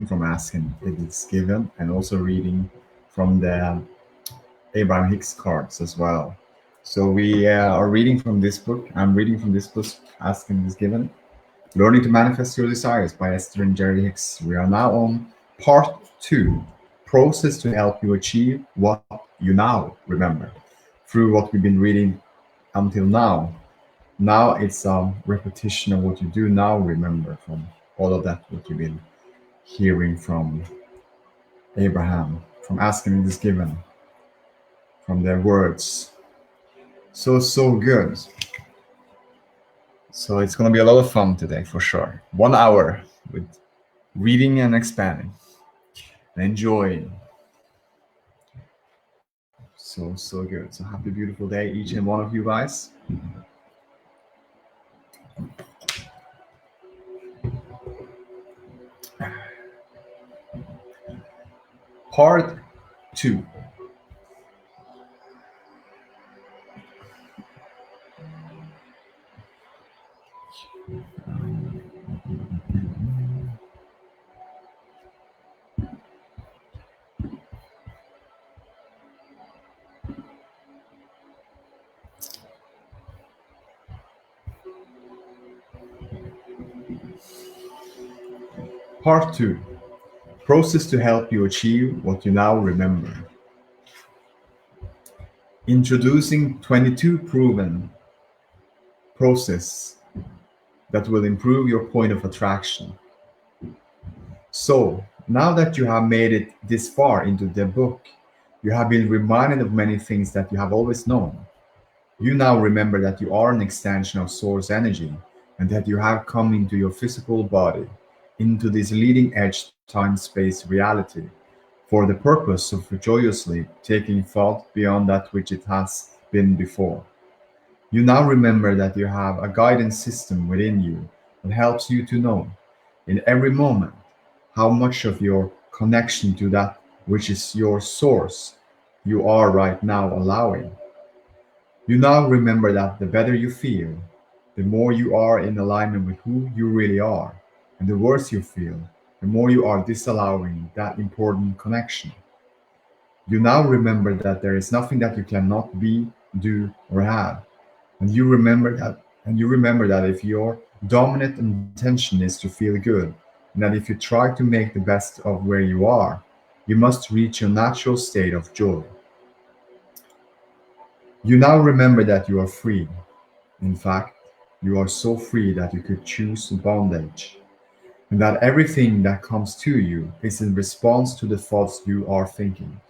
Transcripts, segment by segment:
from Asking It Is Given and also reading from the Abraham-Hicks cards as well. So we are reading from this book. I'm reading from this book, Asking It Is Given, Learning to Manifest Your Desires by Esther and Jerry Hicks. We are now on part 2, process to help you achieve what you now remember. Through what we've been reading until now. Now it's a repetition of what you do now remember from all of that what you've been hearing from Abraham, from Asking It Is Given, from their words. So good. So it's going to be a lot of fun today for sure. 1 hour with reading and expanding and enjoying. So good. So happy, beautiful day, each and one of you guys. Part 2. Part 2. Process to help you achieve what you now remember. Introducing 22 proven process that will improve your point of attraction. So, now that you have made it this far into the book, you have been reminded of many things that you have always known. You now remember that you are an extension of source energy and that you have come into your physical body, into this leading edge time-space reality, for the purpose of joyously taking thought beyond that which it has been before. You now remember that you have a guidance system within you that helps you to know, in every moment, how much of your connection to that which is your source you are right now allowing. You now remember that the better you feel, the more you are in alignment with who you really are, and the worse you feel, the more you are disallowing that important connection. You now remember that there is nothing that you cannot be, do, or have. And you remember that if your dominant intention is to feel good, and that if you try to make the best of where you are, you must reach your natural state of joy. You now remember that you are free. In fact, you are so free that you could choose bondage, and that everything that comes to you is in response to the thoughts you are thinking.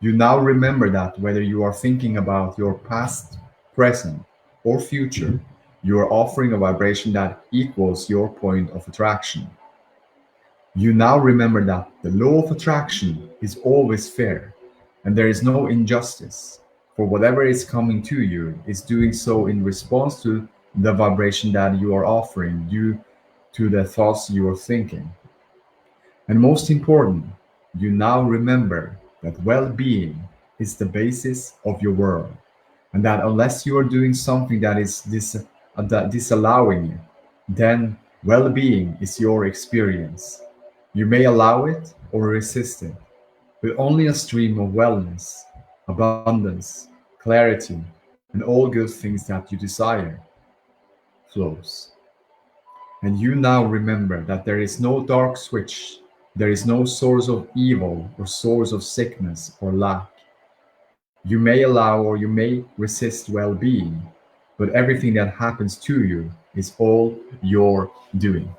You now remember that whether you are thinking about your past, present, or future, you are offering a vibration that equals your point of attraction. You now remember that the law of attraction is always fair, and there is no injustice, for whatever is coming to you is doing so in response to the vibration that you are offering due to the thoughts you are thinking. And most important, you now remember that well-being is the basis of your world, and that unless you are doing something that is disallowing you, then well-being is your experience. You may allow it or resist it, but only a stream of wellness, abundance, clarity, and all good things that you desire flows. And you now remember that there is no dark switch, there is no source of evil or source of sickness or lack. You may allow or you may resist well-being, but everything that happens to you is all your doing.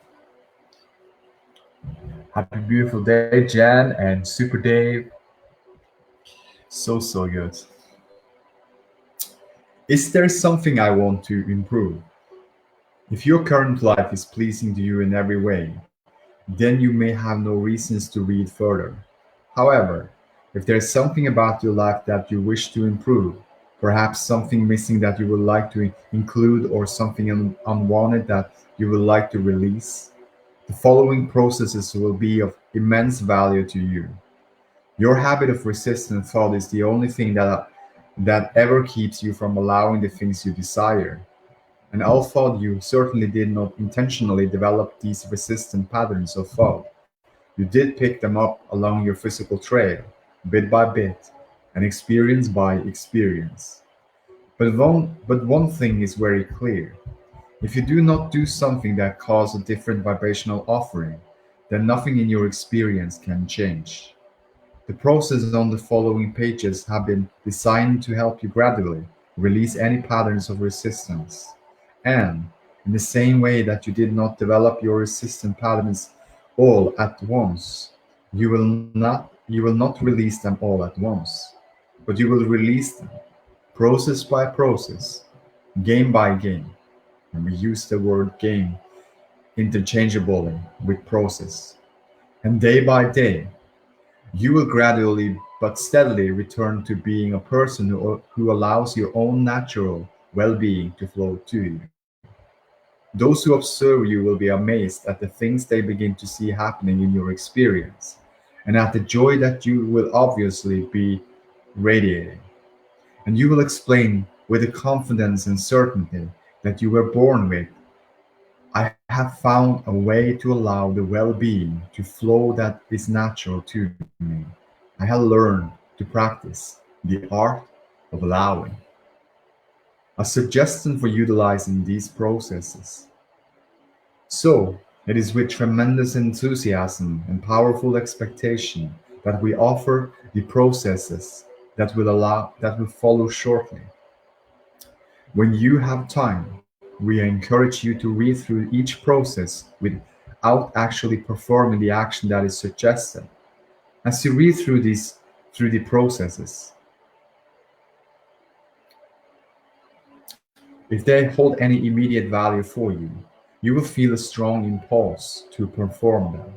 Happy beautiful day, Jan and Super Dave. So good. Is there something I want to improve? If your current life is pleasing to you in every way, then you may have no reasons to read further. However, if there's something about your life that you wish to improve, perhaps something missing that you would like to include or something unwanted that you would like to release, the following processes will be of immense value to you. Your habit of resistant thought is the only thing that ever keeps you from allowing the things you desire. And although you certainly did not intentionally develop these resistant patterns of thought, You did pick them up along your physical trail, bit by bit, and experience by experience. But one thing is very clear. If you do not do something that causes a different vibrational offering, then nothing in your experience can change. The process on the following pages have been designed to help you gradually release any patterns of resistance. And in the same way that you did not develop your resistant patterns all at once, you will not release them all at once, but you will release them process by process, game by game. And we use the word game interchangeably with process. And day by day, you will gradually but steadily return to being a person who allows your own natural well being to flow to you. Those who observe you will be amazed at the things they begin to see happening in your experience, and at the joy that you will obviously be radiating. And you will explain with the confidence and certainty that you were born with. I have found a way to allow the well being to flow that is natural to me. I have learned to practice the art of allowing. A suggestion for utilizing these processes. So, it is with tremendous enthusiasm and powerful expectation that we offer the processes that will follow shortly. When you have time, we encourage you to read through each process without actually performing the action that is suggested. As you read through the processes, if they hold any immediate value for you, you will feel a strong impulse to perform them.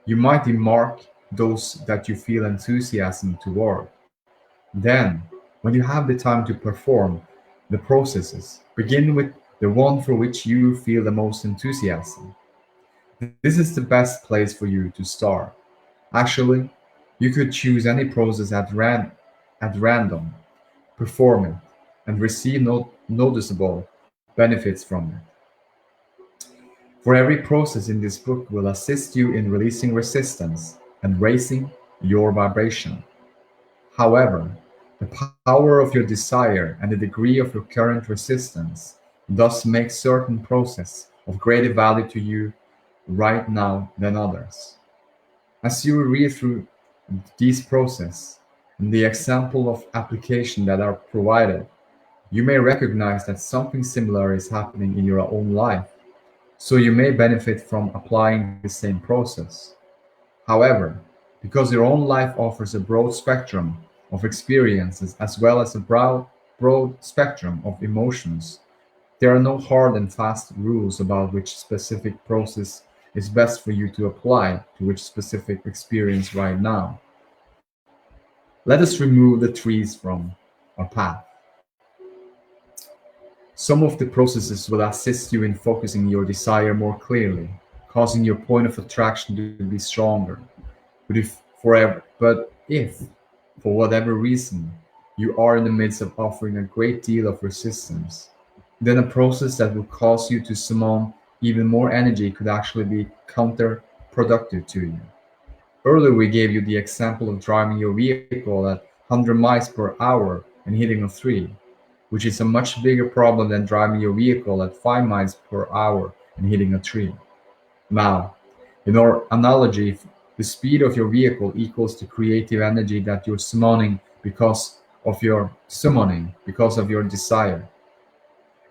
You might remark those that you feel enthusiasm toward. Then, when you have the time to perform the processes, begin with the one for which you feel the most enthusiasm. This is the best place for you to start. Actually, you could choose any process at random, perform it, and receive noticeable benefits from it. For every process in this book will assist you in releasing resistance and raising your vibration. However, the power of your desire and the degree of your current resistance thus make certain process of greater value to you right now than others. As you read through these process and the example of application that are provided, you may recognize that something similar is happening in your own life, so you may benefit from applying the same process. However, because your own life offers a broad spectrum of experiences as well as a broad spectrum of emotions, there are no hard and fast rules about which specific process is best for you to apply to which specific experience right now. Let us remove the trees from our path. Some of the processes will assist you in focusing your desire more clearly, causing your point of attraction to be stronger. But if, for whatever reason, you are in the midst of offering a great deal of resistance, then a process that will cause you to summon even more energy could actually be counterproductive to you. Earlier, we gave you the example of driving your vehicle at 100 miles per hour and hitting a tree, which is a much bigger problem than driving your vehicle at 5 miles per hour and hitting a tree. Now, in our analogy, the speed of your vehicle equals the creative energy that you're summoning because of your desire.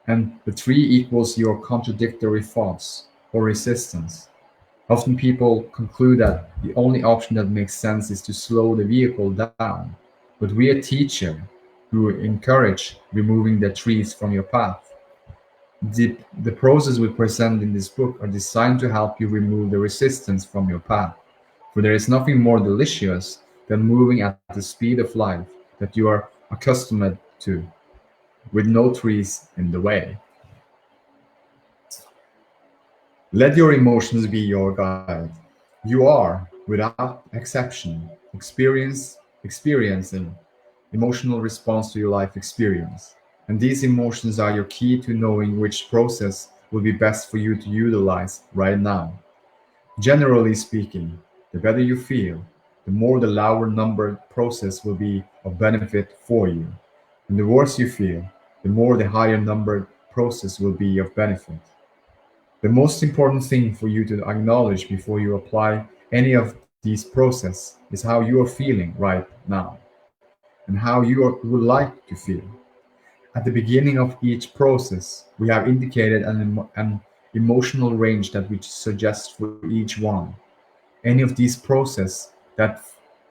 And the tree equals your contradictory thoughts or resistance. Often people conclude that the only option that makes sense is to slow the vehicle down. But we are teacher who encourage removing the trees from your path. The process we present in this book are designed to help you remove the resistance from your path. For there is nothing more delicious than moving at the speed of life that you are accustomed to, with no trees in the way. Let your emotions be your guide. You are, without exception, experiencing emotional response to your life experience. And these emotions are your key to knowing which process will be best for you to utilize right now. Generally speaking, the better you feel, the more the lower number process will be of benefit for you. And the worse you feel, the more the higher number process will be of benefit. The most important thing for you to acknowledge before you apply any of these processes is how you are feeling right now and how would like to feel. At the beginning of each process, we have indicated an emotional range that we suggest for each one. Any of these processes that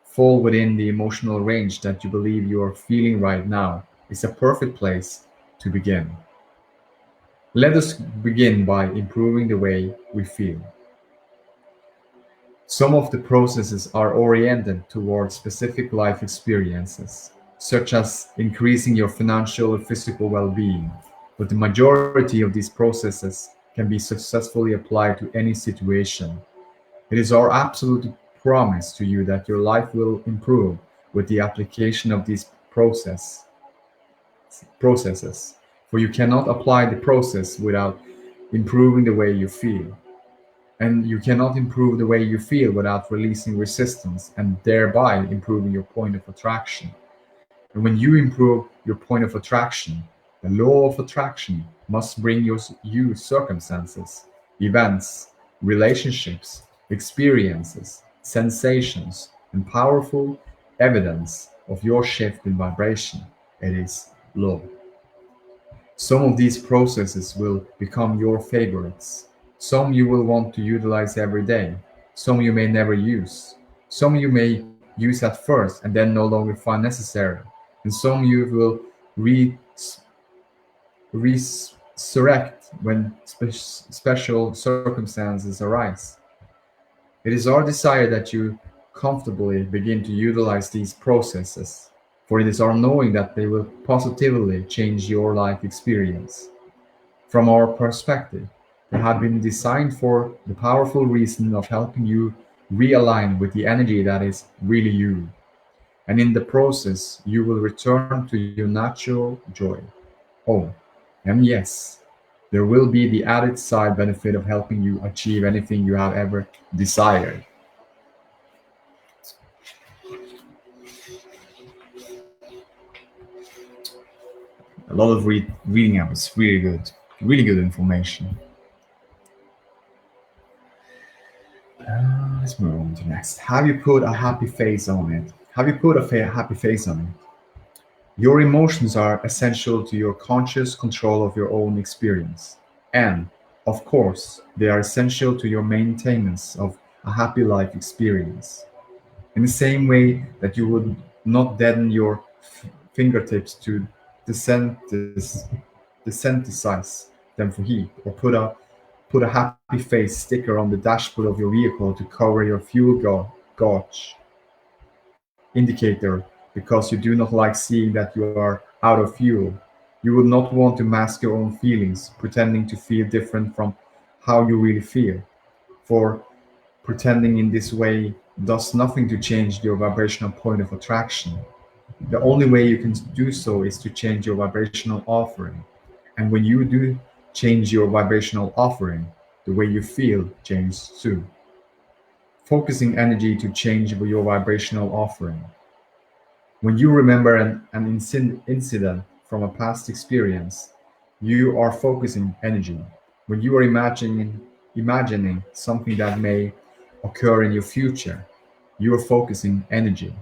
fall within the emotional range that you believe you are feeling right now is a perfect place to begin. Let us begin by improving the way we feel. Some of the processes are oriented towards specific life experiences, such as increasing your financial or physical well being, but the majority of these processes can be successfully applied to any situation. It is our absolute promise to you that your life will improve with the application of these processes, for you cannot apply the process without improving the way you feel. And you cannot improve the way you feel without releasing resistance and thereby improving your point of attraction. And when you improve your point of attraction, the law of attraction must bring you circumstances, events, relationships, experiences, sensations, and powerful evidence of your shift in vibration. It is law. Some of these processes will become your favorites. Some you will want to utilize every day. Some you may never use. Some you may use at first and then no longer find necessary. And some you will resurrect when special circumstances arise. It is our desire that you comfortably begin to utilize these processes, for it is our knowing that they will positively change your life experience. From our perspective, they have been designed for the powerful reason of helping you realign with the energy that is really you. And in the process, you will return to your natural joy. Oh, and yes, there will be the added side benefit of helping you achieve anything you have ever desired. A lot of reading up is really good information. Let's move on to next. Have you put a happy face on it? Have you put a happy face on it? Your emotions are essential to your conscious control of your own experience. And, of course, they are essential to your maintenance of a happy life experience. In the same way that you would not deaden your fingertips to desensitize them for heat, or put a happy face sticker on the dashboard of your vehicle to cover your fuel gauge indicator because you do not like seeing that you are out of fuel. You would not want to mask your own feelings, pretending to feel different from how you really feel. For pretending in this way does nothing to change your vibrational point of attraction. The only way you can do so is to change your vibrational offering. And when you do change your vibrational offering, the way you feel changes too. Focusing energy to change your vibrational offering. When you remember an incident from a past experience, you are focusing energy. When you are imagining something that may occur in your future, you are focusing energy.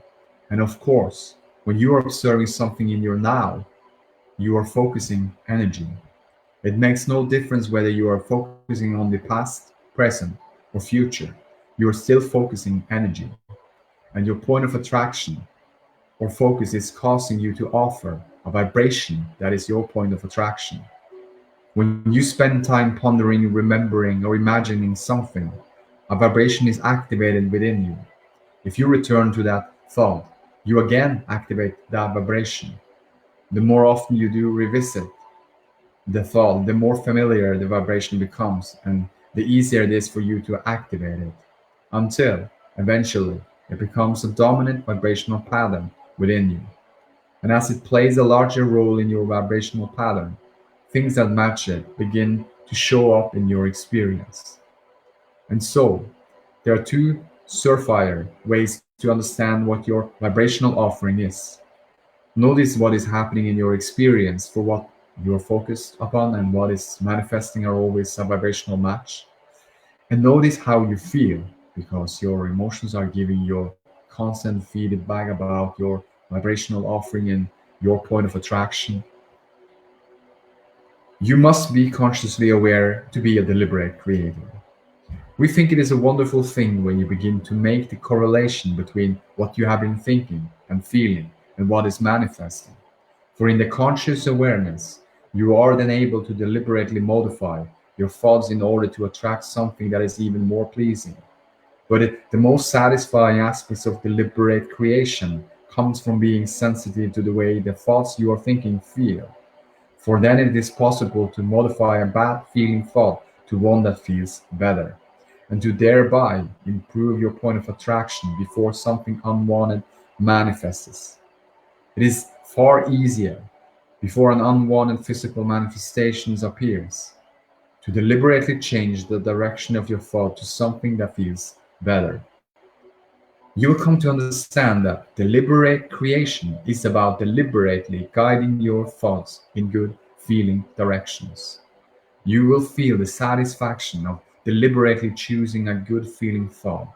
And of course, when you are observing something in your now, you are focusing energy. It makes no difference whether you are focusing on the past, present, or future. You are still focusing energy. And your point of attraction or focus is causing you to offer a vibration that is your point of attraction. When you spend time pondering, remembering, or imagining something, a vibration is activated within you. If you return to that thought, you again activate that vibration. The more often you do revisit the thought, the more familiar the vibration becomes, and the easier it is for you to activate it, until eventually it becomes a dominant vibrational pattern within you. And as it plays a larger role in your vibrational pattern, things that match it begin to show up in your experience. And so, there are two surefire ways to understand what your vibrational offering is. Notice what is happening in your experience, for what you're focused upon and what is manifesting are always a vibrational match. And notice how you feel, because your emotions are giving you constant feedback about your vibrational offering and your point of attraction. You must be consciously aware to be a deliberate creator. We think it is a wonderful thing when you begin to make the correlation between what you have been thinking and feeling and what is manifesting. For in the conscious awareness, you are then able to deliberately modify your thoughts in order to attract something that is even more pleasing. But the most satisfying aspects of deliberate creation comes from being sensitive to the way the thoughts you are thinking feel. For then it is possible to modify a bad feeling thought to one that feels better, and to thereby improve your point of attraction before something unwanted manifests. It is far easier, before an unwanted physical manifestation appears, to deliberately change the direction of your thought to something that feels better. You will come to understand that deliberate creation is about deliberately guiding your thoughts in good feeling directions. You will feel the satisfaction of deliberately choosing a good feeling thought,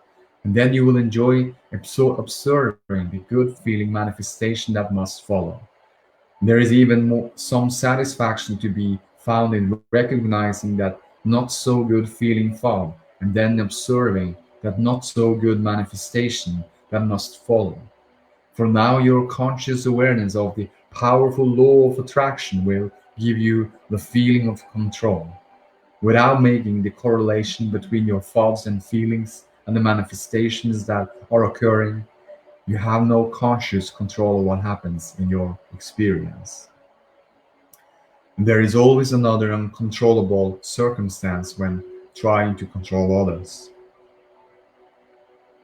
and then you will enjoy observing the good feeling manifestation that must follow. There is even some satisfaction to be found in recognizing that not so good feeling thought and then observing that not so good manifestation that must follow. For now, your conscious awareness of the powerful law of attraction will give you the feeling of control. Without making the correlation between your thoughts and feelings and the manifestations that are occurring, you have no conscious control of what happens in your experience. There is always another uncontrollable circumstance when trying to control others.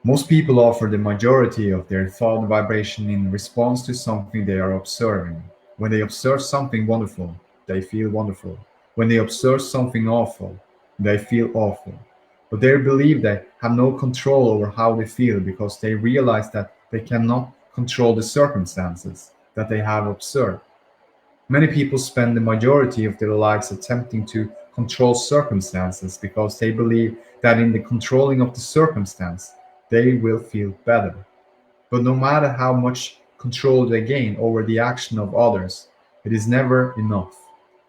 Most people offer the majority of their thought vibration in response to something they are observing. When they observe something wonderful, they feel wonderful. When they observe something awful, they feel awful. But they believe they have no control over how they feel because they realize that they cannot control the circumstances that they have observed. Many people spend the majority of their lives attempting to control circumstances because they believe that in the controlling of the circumstance, they will feel better. But no matter how much control they gain over the action of others, it is never enough,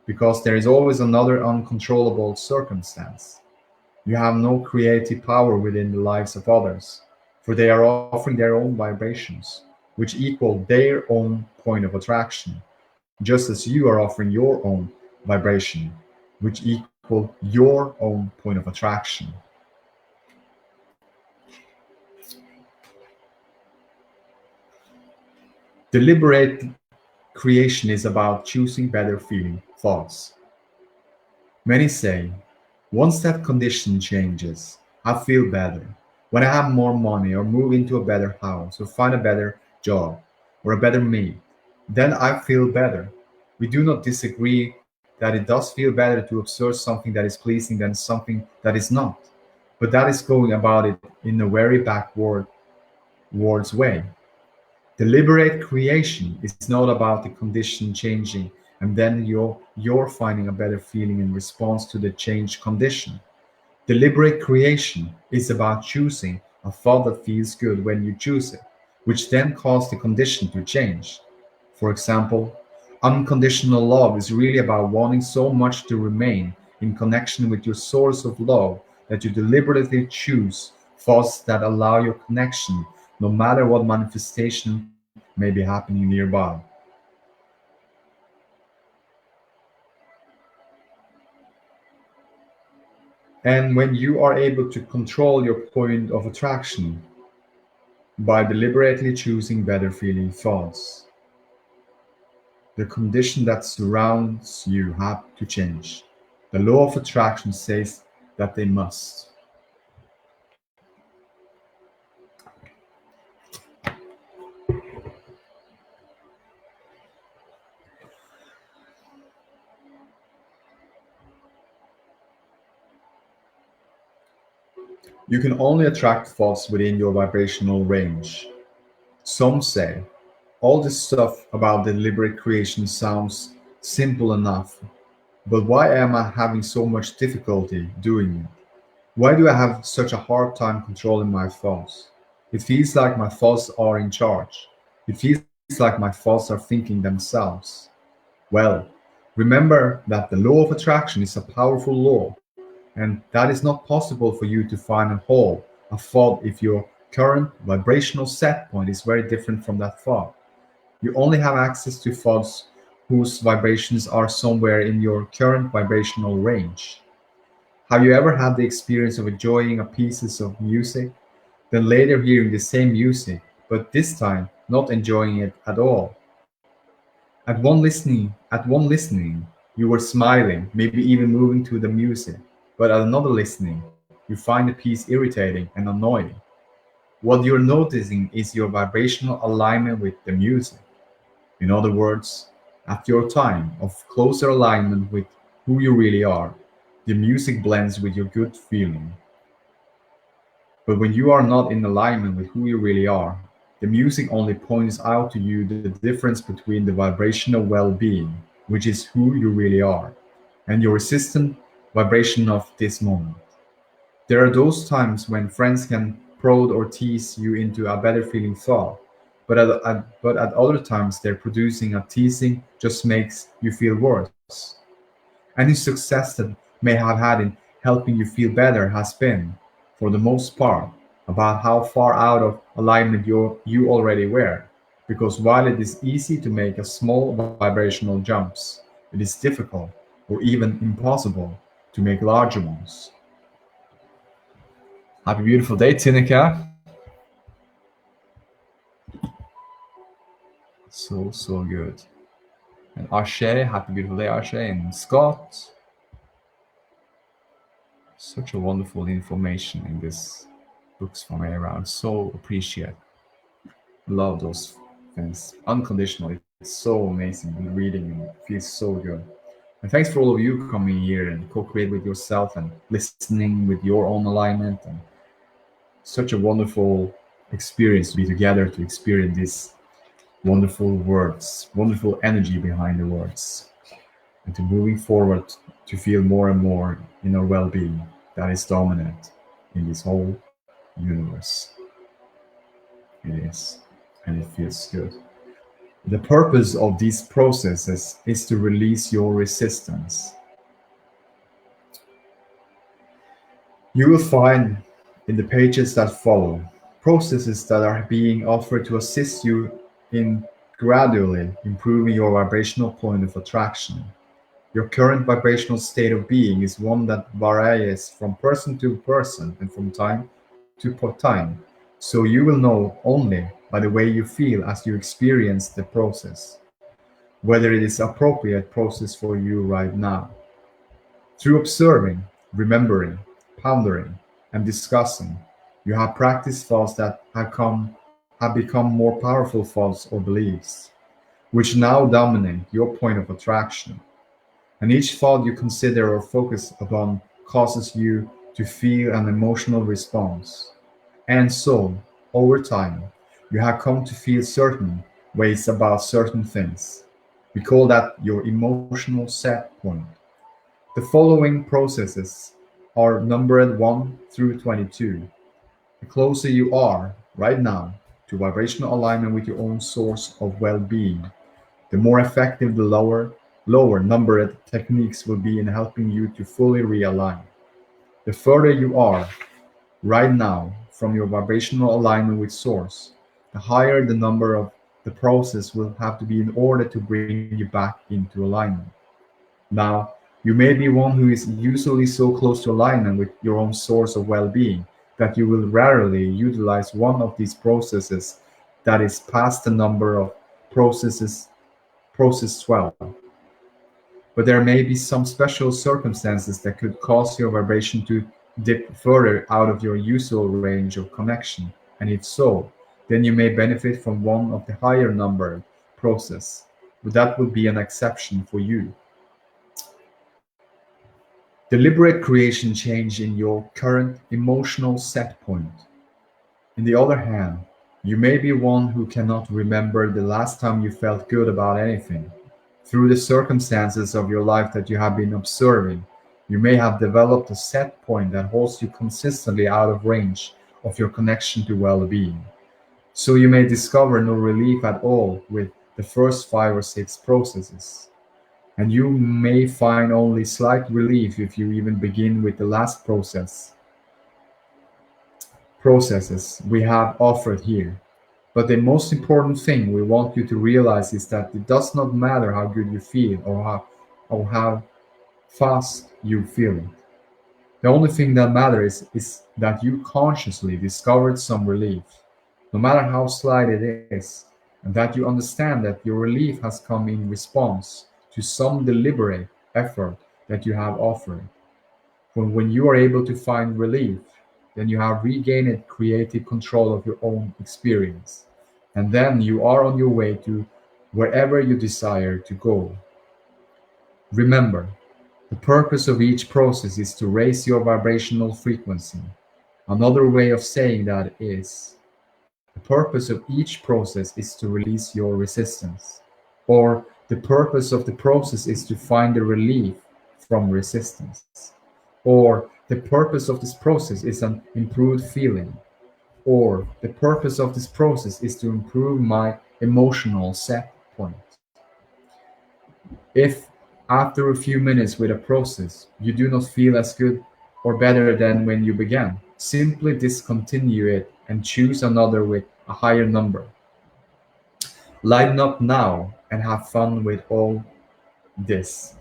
because there is always another uncontrollable circumstance. You have no creative power within the lives of others, for they are offering their own vibrations, which equal their own point of attraction, just as you are offering your own vibration, which equal your own point of attraction. Deliberate creation is about choosing better feeling thoughts. Many say, once that condition changes, I feel better. When I have more money or move into a better house or find a better job or a better mate, then I feel better. We do not disagree that it does feel better to observe something that is pleasing than something that is not. But that is going about it in a very backwards way. Deliberate creation is not about the condition changing and then you're finding a better feeling in response to the changed condition. Deliberate creation is about choosing a thought that feels good when you choose it, which then causes the condition to change. For example, unconditional love is really about wanting so much to remain in connection with your source of love that you deliberately choose thoughts that allow your connection, no matter what manifestation may be happening nearby. And when you are able to control your point of attraction by deliberately choosing better feeling thoughts, the condition that surrounds you have to change. The law of attraction says that they must. You can only attract thoughts within your vibrational range. Some say, all this stuff about deliberate creation sounds simple enough, but why am I having so much difficulty doing it? Why do I have such a hard time controlling my thoughts? It feels like my thoughts are in charge. It feels like my thoughts are thinking themselves. Well, remember that the law of attraction is a powerful law, and that is not possible for you to find and hold a thought if your current vibrational set point is very different from that thought. You only have access to thoughts whose vibrations are somewhere in your current vibrational range. Have you ever had the experience of enjoying a pieces of music, then later hearing the same music, but this time not enjoying it at all? At one listening, you were smiling, maybe even moving to the music, but at another listening, you find the piece irritating and annoying. What you're noticing is your vibrational alignment with the music. In other words, at your time of closer alignment with who you really are, the music blends with your good feeling. But when you are not in alignment with who you really are, the music only points out to you the difference between the vibrational well being, which is who you really are, and your resistant vibration of this moment. There are those times when friends can prod or tease you into a better feeling thought, but at other times they're producing a teasing just makes you feel worse. Any success that may have had in helping you feel better has been, for the most part, about how far out of alignment you already were. Because while it is easy to make a small vibrational jumps, it is difficult, or even impossible, to make larger ones. Happy beautiful day, Tinica. So good. And Ashe, happy beautiful day, Ashe, and Scott. Such a wonderful information in this books from around. So appreciate, love those things unconditionally. It's so amazing and reading and it feels so good. And thanks for all of you coming here and co-create with yourself and listening with your own alignment. And such a wonderful experience to be together to experience these wonderful words, wonderful energy behind the words, and to moving forward to feel more and more in our well-being that is dominant in this whole universe. It is, and it feels good. The purpose of these processes is to release your resistance. You will find in the pages that follow processes that are being offered to assist you in gradually improving your vibrational point of attraction. Your current vibrational state of being is one that varies from person to person and from time to time. So you will know only by the way you feel as you experience the process, whether it is appropriate process for you right now. Through observing, remembering, pondering, and discussing, you have practiced thoughts that have become more powerful thoughts or beliefs, which now dominate your point of attraction. And each thought you consider or focus upon causes you to feel an emotional response. And so, over time, you have come to feel certain ways about certain things. We call that your emotional set point. The following processes are numbered 1 through 22. The closer you are, right now, to vibrational alignment with your own source of well being, the more effective the lower numbered techniques will be in helping you to fully realign. The further you are right now from your vibrational alignment with source, the higher the number of the process will have to be in order to bring you back into alignment. Now, you may be one who is usually so close to alignment with your own source of well-being that you will rarely utilize one of these processes that is past the number of processes process 12. But there may be some special circumstances that could cause your vibration to dip further out of your usual range of connection, and if so, then you may benefit from one of the higher numbered process, but that would be an exception for you. Deliberate creation change in your current emotional set point. On the other hand, you may be one who cannot remember the last time you felt good about anything. Through the circumstances of your life that you have been observing, you may have developed a set point that holds you consistently out of range of your connection to well being. So you may discover no relief at all with the first five or six processes. And you may find only slight relief if you even begin with the last processes we have offered here. But the most important thing we want you to realize is that it does not matter how good you feel or how fast you feel it. The only thing that matters is that you consciously discovered some relief, no matter how slight it is, and that you understand that your relief has come in response to some deliberate effort that you have offered. When you are able to find relief, then you have regained creative control of your own experience. And then you are on your way to wherever you desire to go. Remember, the purpose of each process is to raise your vibrational frequency. Another way of saying that is the purpose of each process is to release your resistance. Or the purpose of the process is to find the relief from resistance. Or the purpose of this process is an improved feeling. Or the purpose of this process is to improve my emotional set point. If after a few minutes with a process you do not feel as good or better than when you began, simply discontinue it and choose another with a higher number. Lighten up now and have fun with all this.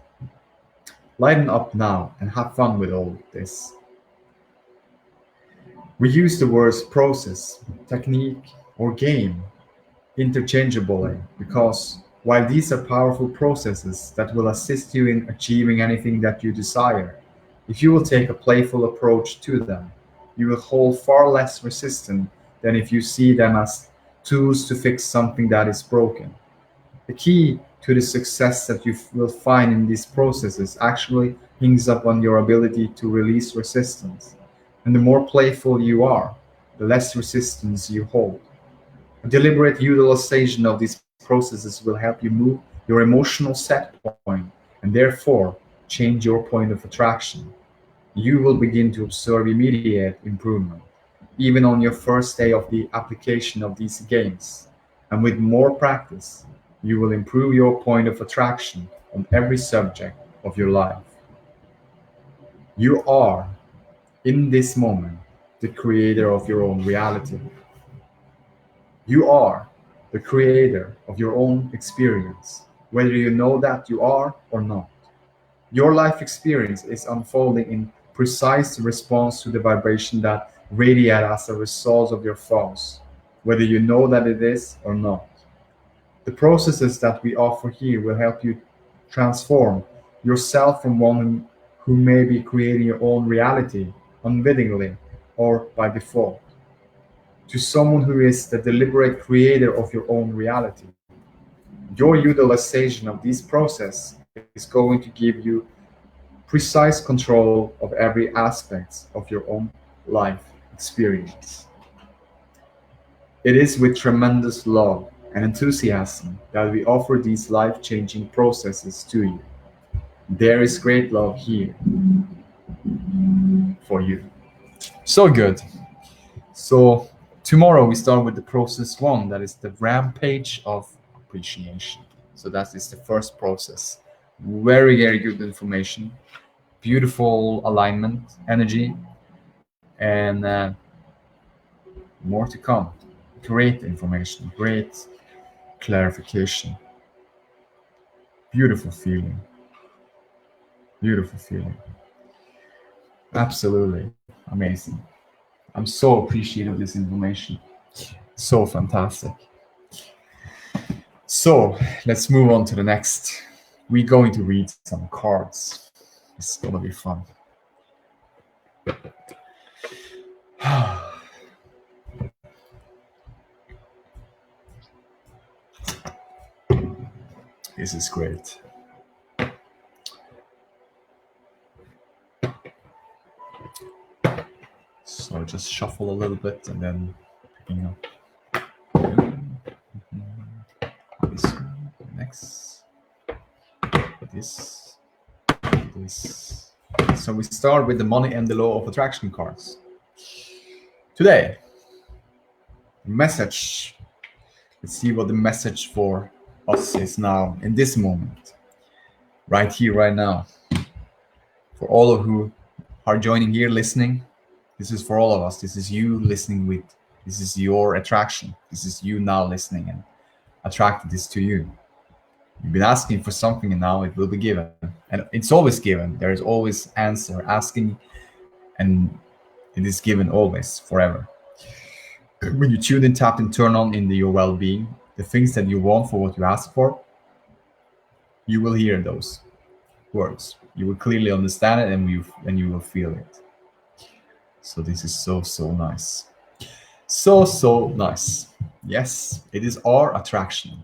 Lighten up now and have fun with all this. We use the words process, technique, or game interchangeably because while these are powerful processes that will assist you in achieving anything that you desire, if you will take a playful approach to them, you will hold far less resistance than if you see them as tools to fix something that is broken. The key to the success that you will find in these processes actually hangs up on your ability to release resistance. And the more playful you are, the less resistance you hold. A deliberate utilization of these processes will help you move your emotional set point and therefore change your point of attraction. You will begin to observe immediate improvement, even on your first day of the application of these games. And with more practice, you will improve your point of attraction on every subject of your life. You are, in this moment, the creator of your own reality. You are the creator of your own experience, whether you know that you are or not. Your life experience is unfolding in precise response to the vibration that radiates as a result of your thoughts, whether you know that it is or not. The processes that we offer here will help you transform yourself from one who may be creating your own reality unwittingly or by default to someone who is the deliberate creator of your own reality. Your utilization of this process is going to give you precise control of every aspect of your own life experience. It is with tremendous love and enthusiasm that we offer these life changing processes to you. There is great love here for you. So good. So, tomorrow we start with the process one, that is the rampage of appreciation. So, that is the first process. Very, very good information, beautiful alignment, energy, and more to come. Great information, great clarification. Beautiful feeling, beautiful feeling. Absolutely amazing. I'm so appreciative of this information. So fantastic. So let's move on to the next. We're going to read some cards. It's gonna be fun. This is great. just shuffle a little bit and then picking up this one, next, this, this. So we start with the money and the law of attraction cards. Today, message. Let's see what the message for us is now in this moment, right here, right now. For all of who are joining here, listening, this is for all of us. This is you listening with. This is your attraction. This is you now listening and attracted this to you. You've been asking for something and now it will be given. And it's always given. There is always answer. Asking and it is given always, forever. When you tune in, tap and turn on into your well-being, the things that you want for what you ask for, you will hear those words. You will clearly understand it and you will feel it. So this is so nice. So nice. Yes, it is our attraction.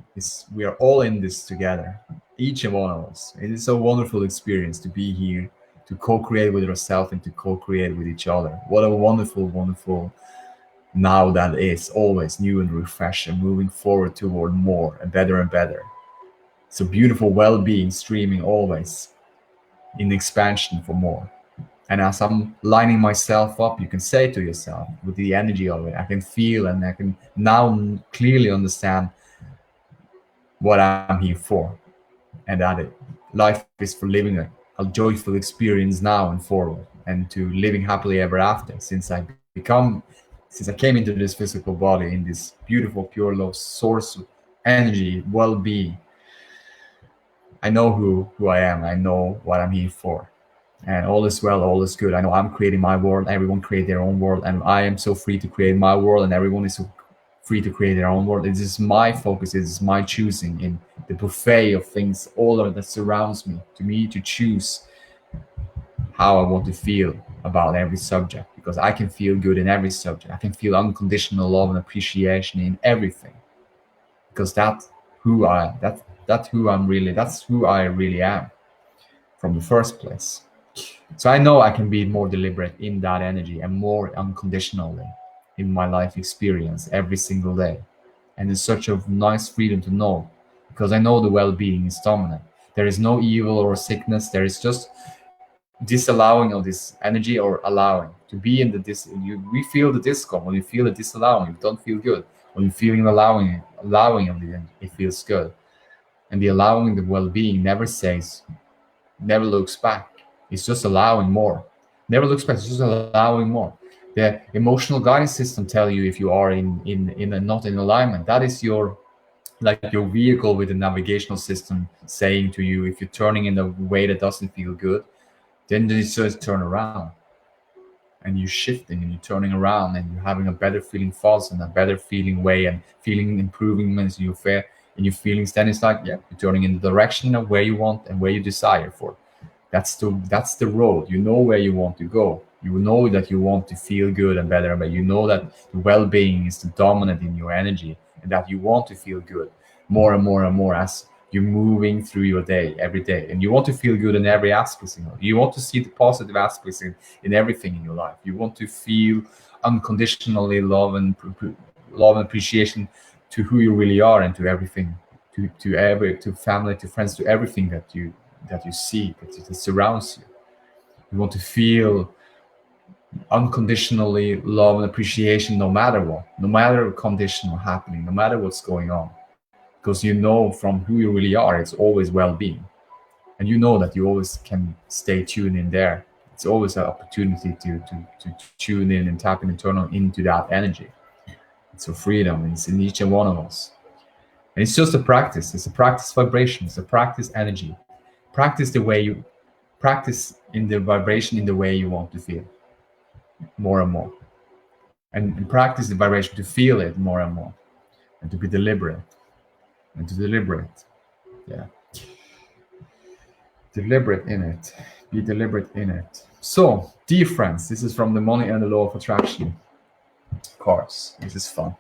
We are all in this together, each and one of us. It is a wonderful experience to be here, to co-create with yourself and to co-create with each other. What a wonderful now that is, always new and refreshed and moving forward toward more and better and better. It's a beautiful well-being streaming always in expansion for more. And as I'm lining myself up, you can say to yourself, with the energy of it, I can feel and I can now clearly understand what I'm here for. And that life is for living a joyful experience now and forward, and to living happily ever after. Since I came into this physical body, in this beautiful, pure love source of energy, well-being, I know who I am. I know what I'm here for. And all is well, all is good. I know I'm creating my world. Everyone create their own world, and I am so free to create my world, and everyone is so free to create their own world. It is my focus. It is my choosing in the buffet of things, all of that surrounds me. To me, to choose how I want to feel about every subject, because I can feel good in every subject. I can feel unconditional love and appreciation in everything, because that's who I really am from the first place. So I know I can be more deliberate in that energy and more unconditionally in my life experience every single day. And it's such a nice freedom to know, because I know the well-being is dominant. There is no evil or sickness. There is just disallowing of this energy, or allowing to be in we feel the discomfort. When you feel the disallowing, you don't feel good. When you're feeling allowing of the end, it feels good. And the allowing, the well-being never looks back. It's just allowing more. Never looks back. It's just allowing more. The emotional guidance system tell you if you are not in alignment. That is your vehicle with the navigational system saying to you, if you're turning in a way that doesn't feel good, then you just turn around. And you're shifting and you're turning around and you're having a better feeling thoughts and a better feeling way and feeling improvements in your feelings. Then it's like, you're turning in the direction of where you want and where you desire for. That's the road. You know where you want to go. You know that you want to feel good and better, but you know that the well-being is the dominant in your energy, and that you want to feel good more and more and more as you're moving through your day every day. And you want to feel good in every aspect. You want to see the positive aspects in everything in your life. You want to feel unconditionally love and appreciation to who you really are and to everything, to family, to friends, to everything that you see, that surrounds you. You want to feel unconditionally love and appreciation no matter what, no matter condition or happening, no matter what's going on. Because you know from who you really are, it's always well-being. And you know that you always can stay tuned in there. It's always an opportunity to tune in and tap in and turn on into that energy. It's a freedom, and it's in each and one of us. And it's just a practice. It's a practice vibration. It's a practice energy. Practice in the vibration in the way you want to feel more and more. And practice the vibration to feel it more and more. And to be deliberate. And to deliberate. Yeah. Deliberate in it. Be deliberate in it. So, dear friends, this is from the Money and the Law of Attraction cards. This is fun.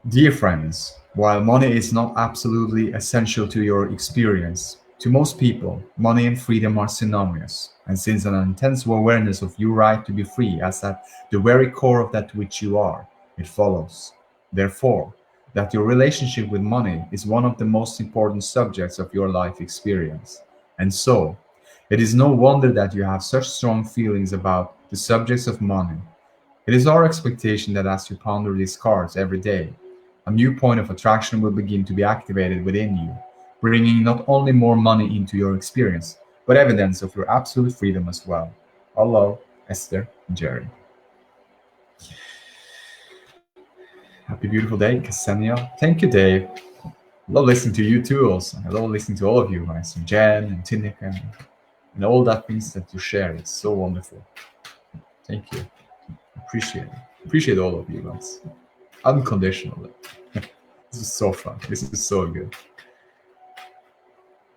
Dear friends, while money is not absolutely essential to your experience, To most people, money and freedom are synonymous, and since an intense awareness of your right to be free as at the very core of that which you are, it follows, therefore, that your relationship with money is one of the most important subjects of your life experience. And so, it is no wonder that you have such strong feelings about the subjects of money. It is our expectation that as you ponder these cards every day, a new point of attraction will begin to be activated within you, bringing not only more money into your experience, but evidence of your absolute freedom as well. Hello, Esther and Jerry. Happy beautiful day, Ksenia. Thank you, Dave. Love listening to you too also. I love listening to all of you guys, and Jen and Tinika and all that things that you share. It's so wonderful. Thank you. Appreciate it. Appreciate all of you guys. Unconditionally. This is so fun. This is so good.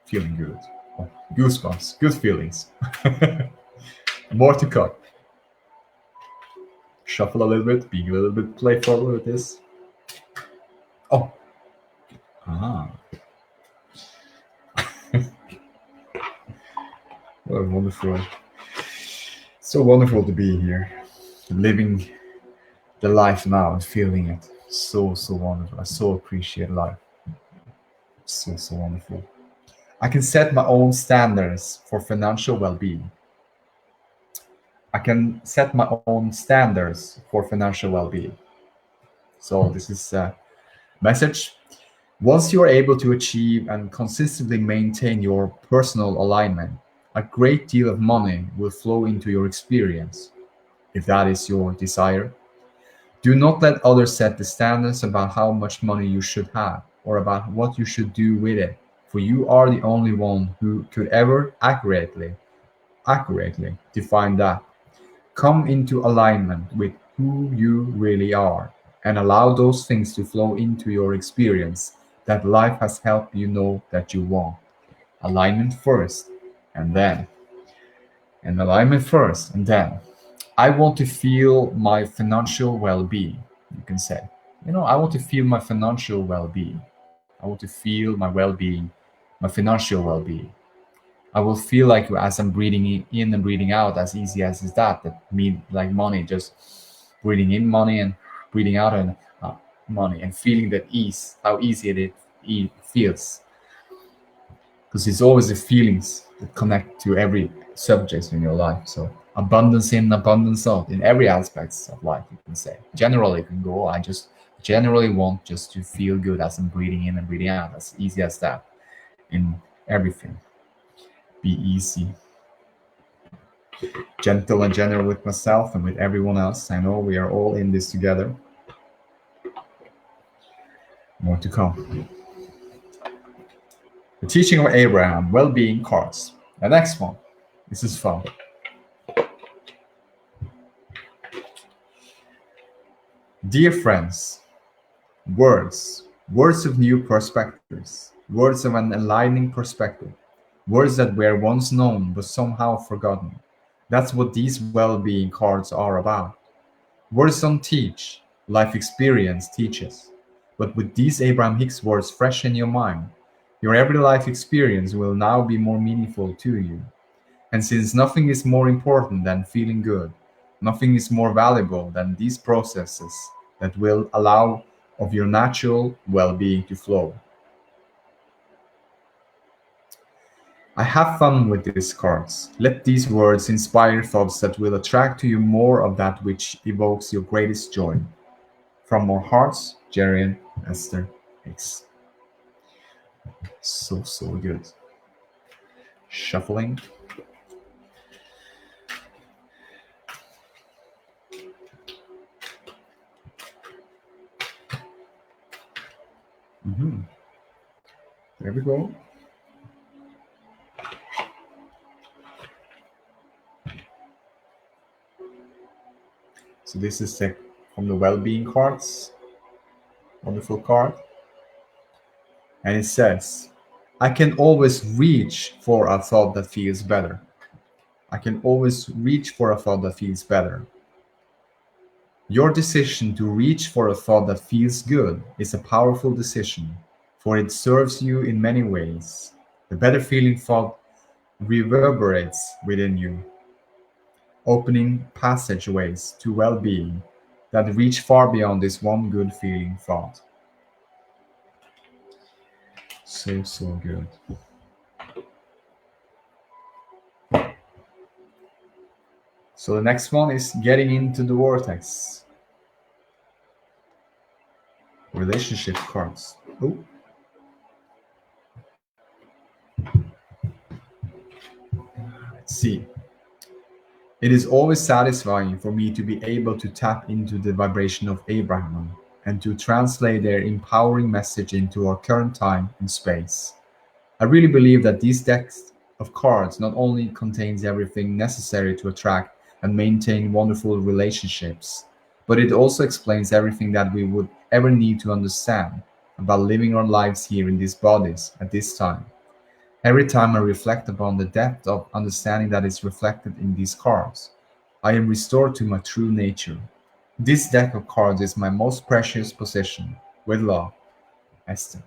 Feeling good. Oh, goosebumps. Good feelings. More to come. Shuffle a little bit, being a little bit playful with this. Oh. Ah. What a wonderful. So wonderful to be here. Living the life now and feeling it. So wonderful. I so appreciate life. So wonderful. I can set my own standards for financial well-being. I can set my own standards for financial well-being. So this is a message. Once you are able to achieve and consistently maintain your personal alignment, a great deal of money will flow into your experience, if that is your desire. Do not let others set the standards about how much money you should have or about what you should do with it, for you are the only one who could ever accurately define that. Come into alignment with who you really are and allow those things to flow into your experience that life has helped you know that you want. Alignment first, and then. And alignment first, and then. I want to feel my financial well-being, you can say. I want to feel my financial well-being. I want to feel my well-being, my financial well-being. I will feel like as I'm breathing in and breathing out, as easy as is that mean like money, just breathing in money and breathing out and money and feeling that ease, how easy it feels. Because it's always the feelings that connect to every subject in your life. So abundance in, abundance out, in every aspects of life, you can say. Generally, you can go, I just generally want just to feel good as I'm breathing in and breathing out, as easy as that in everything. Be easy. Gentle and general with myself and with everyone else. I know we are all in this together. More to come. The teaching of Abraham, well-being cards. The next one. This is fun. Dear friends, words of new perspectives, words of an enlightening perspective, words that were once known but somehow forgotten. That's what these well-being cards are about. Words don't teach, life experience teaches. But with these Abraham-Hicks words fresh in your mind, your every life experience will now be more meaningful to you. And since nothing is more important than feeling good, nothing is more valuable than these processes that will allow of your natural well-being to flow. I have fun with these cards. Let these words inspire thoughts that will attract to you more of that which evokes your greatest joy. From our hearts, Jerry and Esther Hicks. So good. Shuffling. There we go. So this is from the well-being cards. Wonderful card. And it says, I can always reach for a thought that feels better. I can always reach for a thought that feels better. Your decision to reach for a thought that feels good is a powerful decision, for it serves you in many ways. The better feeling thought reverberates within you, opening passageways to well being that reach far beyond this one good feeling thought. So, so good. So the next one is getting into the vortex. Relationship cards. Oh, let's see. It is always satisfying for me to be able to tap into the vibration of Abraham and to translate their empowering message into our current time and space. I really believe that these decks of cards not only contains everything necessary to attract and maintain wonderful relationships, but it also explains everything that we would ever need to understand about living our lives here in these bodies at this time. Every time I reflect upon the depth of understanding that is reflected in these cards, I am restored to my true nature. This deck of cards is my most precious possession. With love, Esther.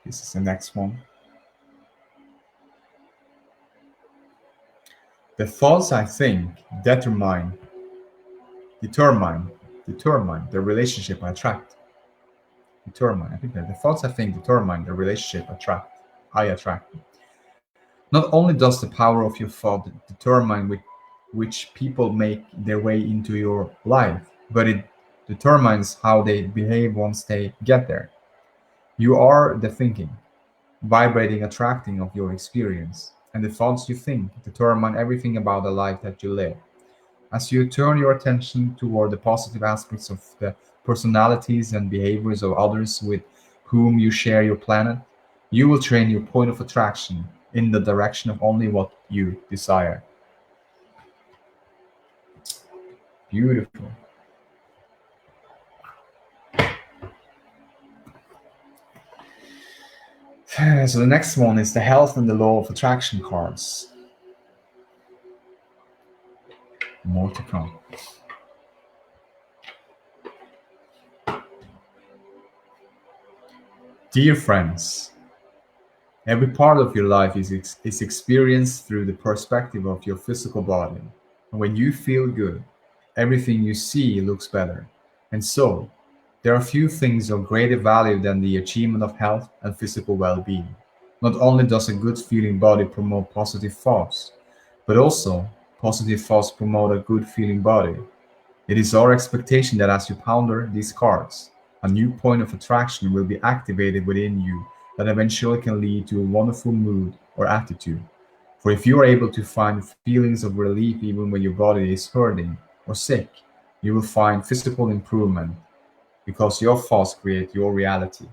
This is the next one. The thoughts I think determine, determine the relationship I attract. Determine. I think that the thoughts I think determine the relationship I attract. Not only does the power of your thought determine which people make their way into your life, but it determines how they behave once they get there. You are the thinking, vibrating, attracting of your experience, and the thoughts you think determine everything about the life that you live. As you turn your attention toward the positive aspects of the personalities and behaviors of others with whom you share your planet, you will train your point of attraction in the direction of only what you desire. Beautiful. So the next one is the health and the law of attraction cards. More to come. Dear friends, every part of your life is experienced through the perspective of your physical body. And when you feel good, everything you see looks better. And so, there are few things of greater value than the achievement of health and physical well being. Not only does a good feeling body promote positive thoughts, but also positive thoughts promote a good feeling body. It is our expectation that as you ponder these cards, a new point of attraction will be activated within you that eventually can lead to a wonderful mood or attitude. For if you are able to find feelings of relief even when your body is hurting or sick, you will find physical improvement because your thoughts create your reality.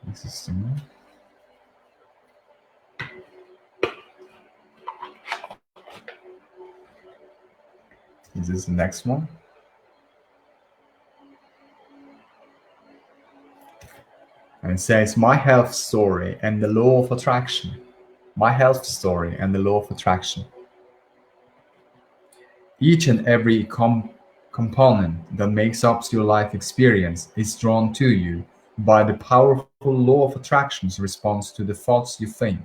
This is the one. This is the next one. And it says, My health story and the law of attraction. My health story and the law of attraction. Each and every component that makes up your life experience is drawn to you by the powerful law of attraction's response to the thoughts you think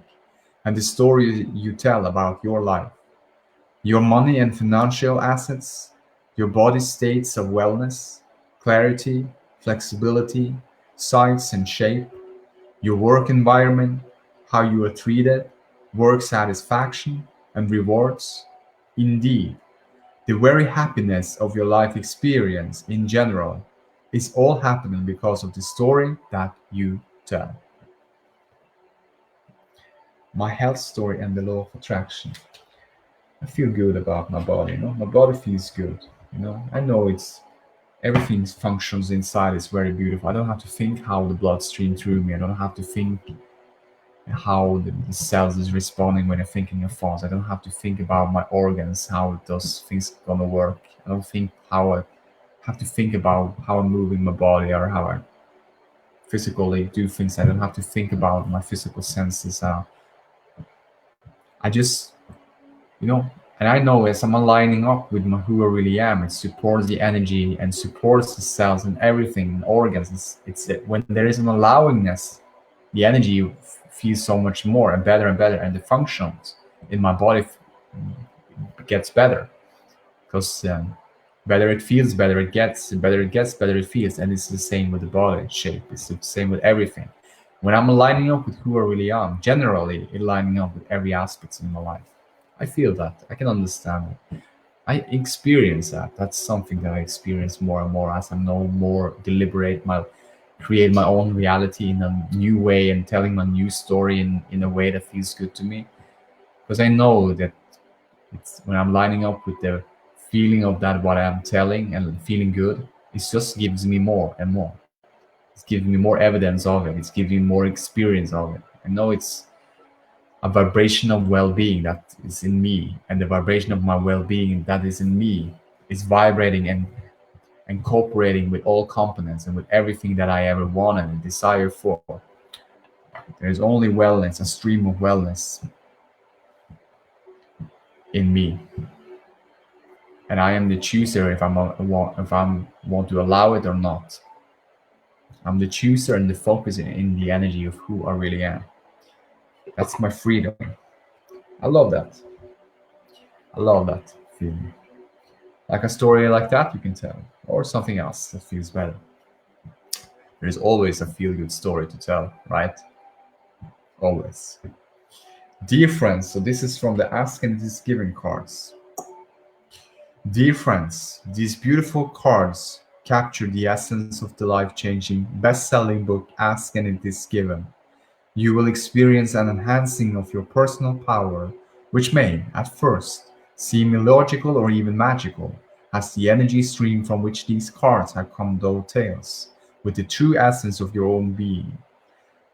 and the story you tell about your life. Your money and financial assets, your body states of wellness, clarity, flexibility, size and shape, your work environment, how you are treated, work satisfaction, and rewards. Indeed, the very happiness of your life experience in general is all happening because of the story that you tell. my health story and the law of attraction. I feel good about my body, my body feels good, I know it's everything functions inside is very beautiful. I don't have to think how the blood stream through me. I don't have to think how the cells is responding when I'm thinking of thoughts. I don't have to think about my organs, how those things gonna work. I don't think how I have to think about how I'm moving my body or how I physically do things. I don't have to think about my physical senses. I just, and I know as I'm aligning up with who I really am, it supports the energy and supports the cells and everything, and organs. When there is an allowingness, the energy feels so much more and better, and the functions in my body gets better because better it feels, better it gets, better it gets, better it feels, and it's the same with the body shape. It's the same with everything. When I'm aligning up with who I really am, generally aligning up with every aspect in my life, I feel that. I can understand it. I experience that. That's something that I experience more and more as I know more, deliberate create my own reality in a new way and telling my new story in a way that feels good to me. Because I know that it's when I'm lining up with the feeling of that what I'm telling and feeling good, it just gives me more and more. It's giving me more evidence of it. It's giving me more experience of it. I know it's a vibration of well-being that is in me, and the vibration of my well-being that is in me is vibrating and cooperating with all components and with everything that I ever wanted and desire for. There's only wellness, a stream of wellness in me, and I am the chooser if I'm want to allow it or not. I'm the chooser and the focus in the energy of who I really am. That's my freedom. I love that. I love that feeling. Like a story like that you can tell, or something else that feels better. There's always a feel good story to tell, right? Always. Dear friends, so this is from the Ask and It Is Given cards. Dear friends, these beautiful cards capture the essence of the life changing, best selling book Ask and It Is Given. You will experience an enhancing of your personal power, which may, at first, seem illogical or even magical, as the energy stream from which these cards have come dovetails with the true essence of your own being.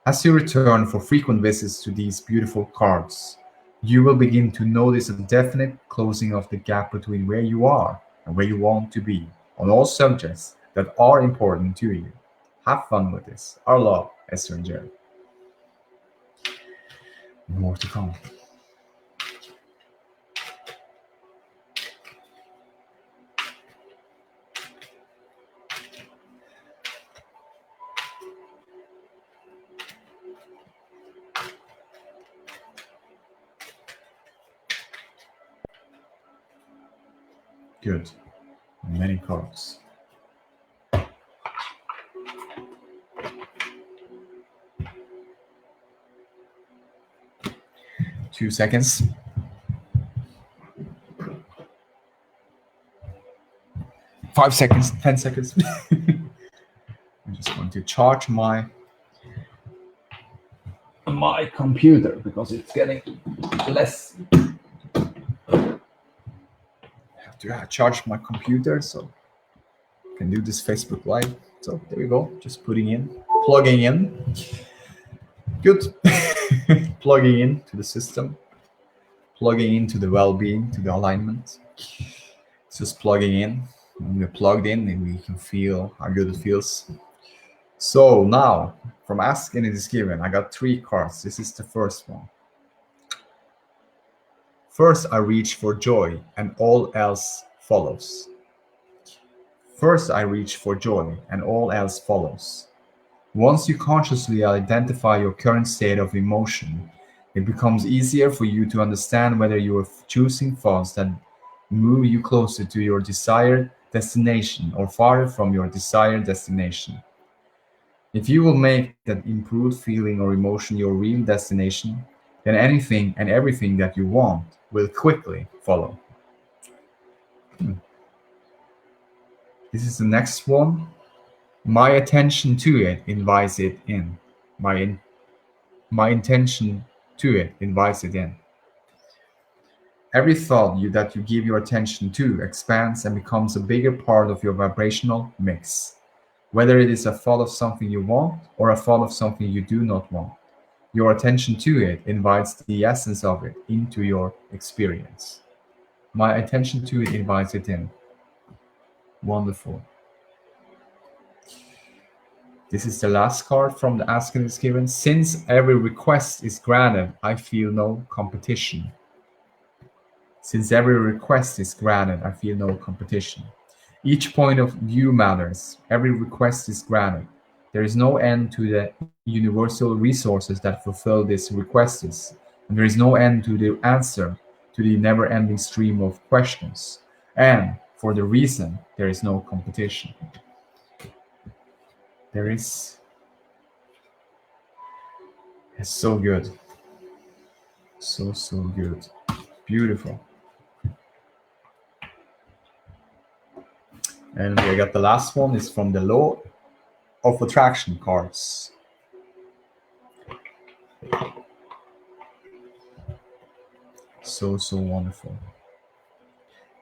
As you return for frequent visits to these beautiful cards, you will begin to notice a definite closing of the gap between where you are and where you want to be on all subjects that are important to you. Have fun with this. Our love, Esther and Jerry. More to come. Good. Many cards. 2 seconds. 5 seconds. 10 seconds. I'm just going to charge my computer because it's getting less. I have to charge my computer so I can do this Facebook Live. So there we go. Just plugging in. Good. Plugging in to the system. Plugging into the well-being, to the alignment. It's just plugging in. When we're plugged in, and we can feel how good it feels. So now, from Ask and It Is Given, I got 3 cards. This is the first one. First, I reach for joy, and all else follows. First, I reach for joy, and all else follows. Once you consciously identify your current state of emotion, it becomes easier for you to understand whether you are choosing thoughts that move you closer to your desired destination or farther from your desired destination. If you will make that improved feeling or emotion your real destination, then anything and everything that you want will quickly follow. This is the next one. My attention to it invites it in. My intention to it invites it in. Every thought that you give your attention to expands and becomes a bigger part of your vibrational mix. Whether it is a thought of something you want or a thought of something you do not want, your attention to it invites the essence of it into your experience. My attention to it invites it in. Wonderful. This is the last card from the Ask and is Given. Since every request is granted, I feel no competition. Since every request is granted, I feel no competition. Each point of view matters. Every request is granted. There is no end to the universal resources that fulfill these requests, and there is no end to the answer to the never-ending stream of questions. And for the reason, there is no competition. There is. It's so good. So good. Beautiful. And we got the last one is from the Law of Attraction cards. So wonderful.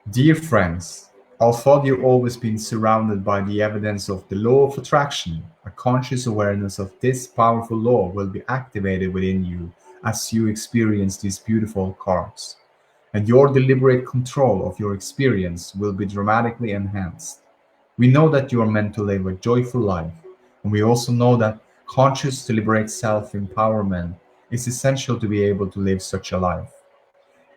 Dear friends, although you've always been surrounded by the evidence of the law of attraction, a conscious awareness of this powerful law will be activated within you as you experience these beautiful cards. And your deliberate control of your experience will be dramatically enhanced. We know that you are meant to live a joyful life, and we also know that conscious, deliberate self-empowerment is essential to be able to live such a life.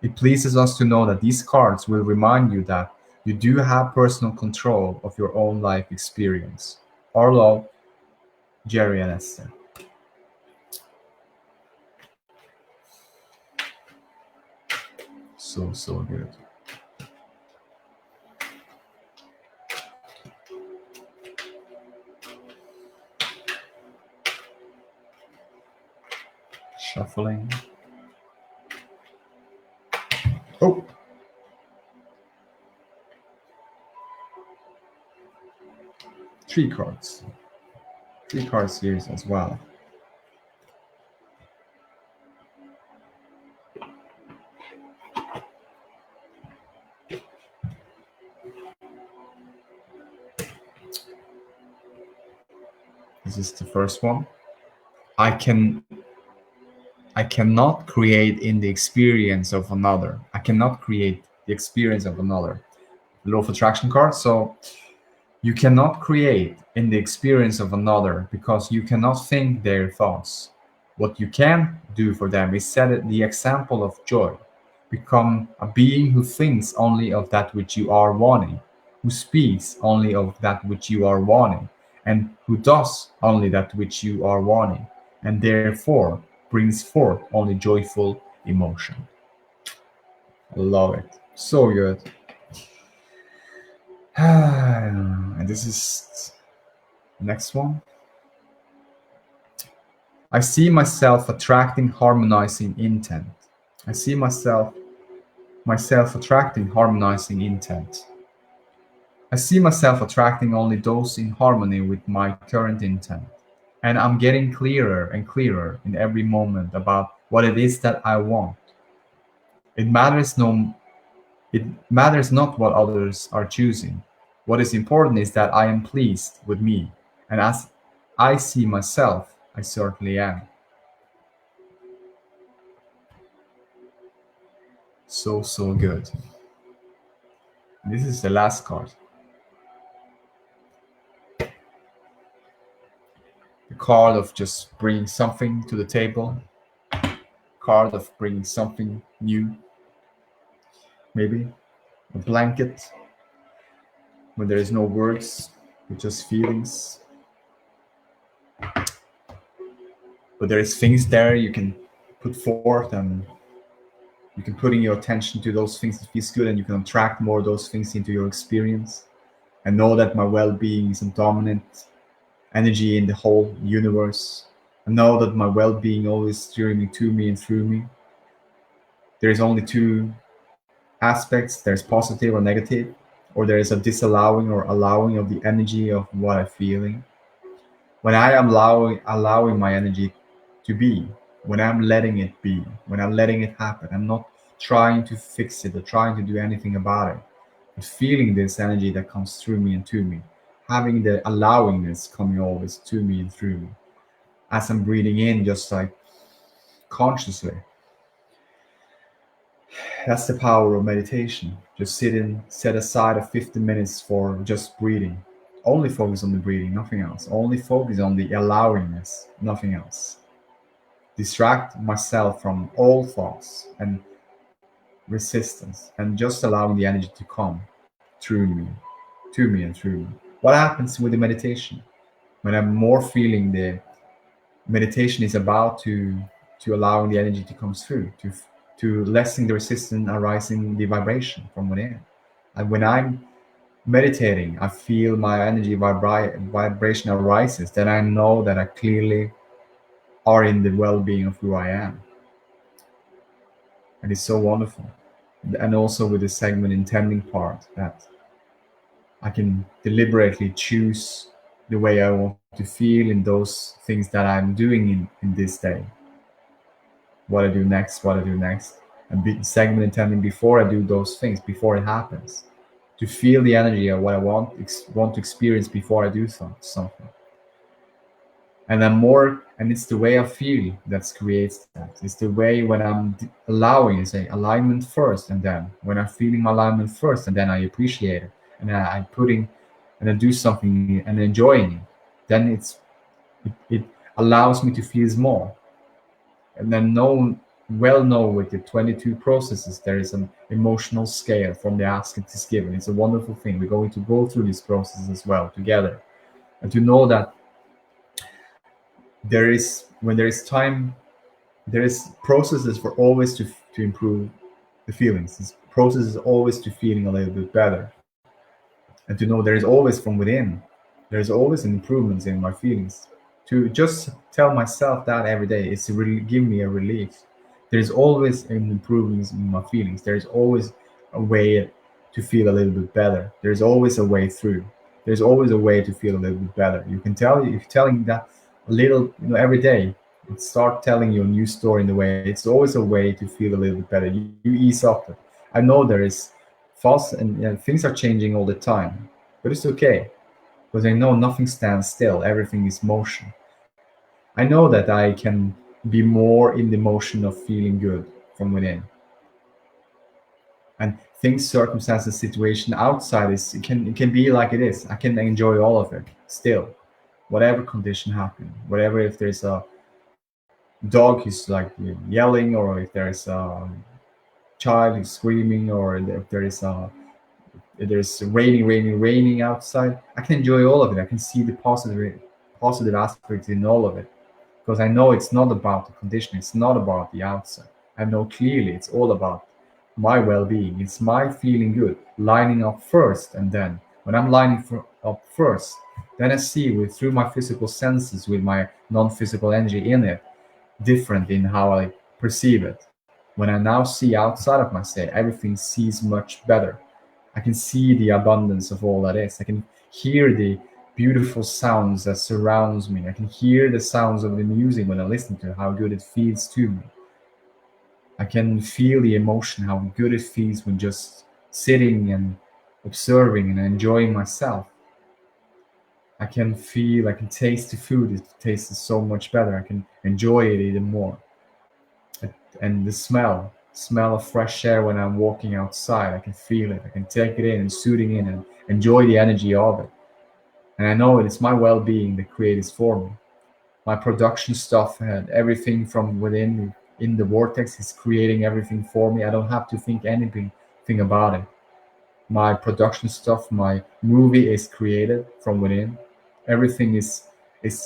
It pleases us to know that these cards will remind you that you do have personal control of your own life experience. Our love, Jerry and Esther. So good. Shuffling. Oh. 3 cards. 3 cards here as well. This is the first one. I cannot create in the experience of another. I cannot create the experience of another. Law of Attraction card. So you cannot create in the experience of another because you cannot think their thoughts. What you can do for them is set the example of joy. Become a being who thinks only of that which you are wanting, who speaks only of that which you are wanting, and who does only that which you are wanting, and therefore brings forth only joyful emotion. I love it. So good. And this is next one. I see myself attracting harmonizing intent. I see myself attracting harmonizing intent. I see myself attracting only those in harmony with my current intent. And I'm getting clearer and clearer in every moment about what it is that I want. It matters not what others are choosing. What is important is that I am pleased with me. And as I see myself, I certainly am. So good. This is the last card. The card of just bringing something to the table. Card of bringing something new. Maybe a blanket when there is no words, but just feelings. But there is things there you can put forth, and you can put in your attention to those things that feels good, and you can attract more of those things into your experience. And know that my well-being is a dominant energy in the whole universe. And know that my well-being always steering me to me and through me. There is only 2 aspects. There's positive or negative, or there is a disallowing or allowing of the energy of what I'm feeling. When I am allowing my energy to be, when I'm letting it be, when I'm letting it happen. I'm not trying to fix it or trying to do anything about it, but feeling this energy that comes through me and to me, having the allowingness coming always to me and through me. As I'm breathing in, just like consciously. That's the power of meditation. Just sit in, set aside a 50 minutes for just breathing. Only focus on the breathing, nothing else. Only focus on the allowingness, nothing else. Distract myself from all thoughts and resistance and just allowing the energy to come through me, to me and through me. What happens with the meditation? When I'm more feeling the meditation is about to allowing the energy to come through, to lessen the resistance arising the vibration from within. And when I'm meditating, I feel my energy vibration arises, then I know that I clearly are in the well-being of who I am. And it's so wonderful. And also with the segment intending part, that I can deliberately choose the way I want to feel in those things that I'm doing in this day. What I do next, what I do next. And segment intending before I do those things, before it happens. To feel the energy of what I want to experience before I do something. And I'm more, and it's the way I feel that creates that. It's the way when I'm allowing, say, alignment first, and then when I'm feeling my alignment first, and then I appreciate it, and I'm putting, and I do something and enjoying it, then it allows me to feel more. And then know with the 22 processes, there is an emotional scale from the asking to giving. It's a wonderful thing. We're going to go through this process as well together, and to know that there is, when there is time, there is processes for always to improve the feelings. This process is always to feeling a little bit better, and to know there is always from within, there's always an improvements in my feelings. To just tell myself that every day is to really give me a relief. There's always an improvement in my feelings. There's always a way to feel a little bit better. There's always a way through. There's always a way to feel a little bit better. You can tell, if you're telling that a little, every day, it start telling you a new story in the way. It's always a way to feel a little bit better. You ease up. I know there is fast, and things are changing all the time, but it's okay, because I know nothing stands still. Everything is motion. I know that I can be more in the motion of feeling good from within. And things, circumstances, situation outside it can be like it is. I can enjoy all of it still, whatever condition happen, whatever, if there's a dog who's like yelling, or if there's a child who's screaming, or if there's raining outside. I can enjoy all of it. I can see the positive aspects in all of it, because I know it's not about the condition, it's not about the outside. I know clearly it's all about my well-being. It's my feeling good, lining up first, and then when I'm up first, then I see with through my physical senses, with my non-physical energy in it, different in how I perceive it. When I now see outside of myself, everything sees much better. I can see the abundance of all that is. I can hear the beautiful sounds that surrounds me. I can hear the sounds of the music when I listen to it, how good it feels to me. I can feel the emotion, how good it feels when just sitting and observing and enjoying myself. I can taste the food. It tastes so much better. I can enjoy it even more. And the smell of fresh air when I'm walking outside, I can feel it. I can take it in and soothing in and enjoy the energy of it. And I know it's my well-being that creates for me. My production stuff and everything from within in the vortex is creating everything for me. I don't have to think anything about it. My production stuff, my movie is created from within. Everything is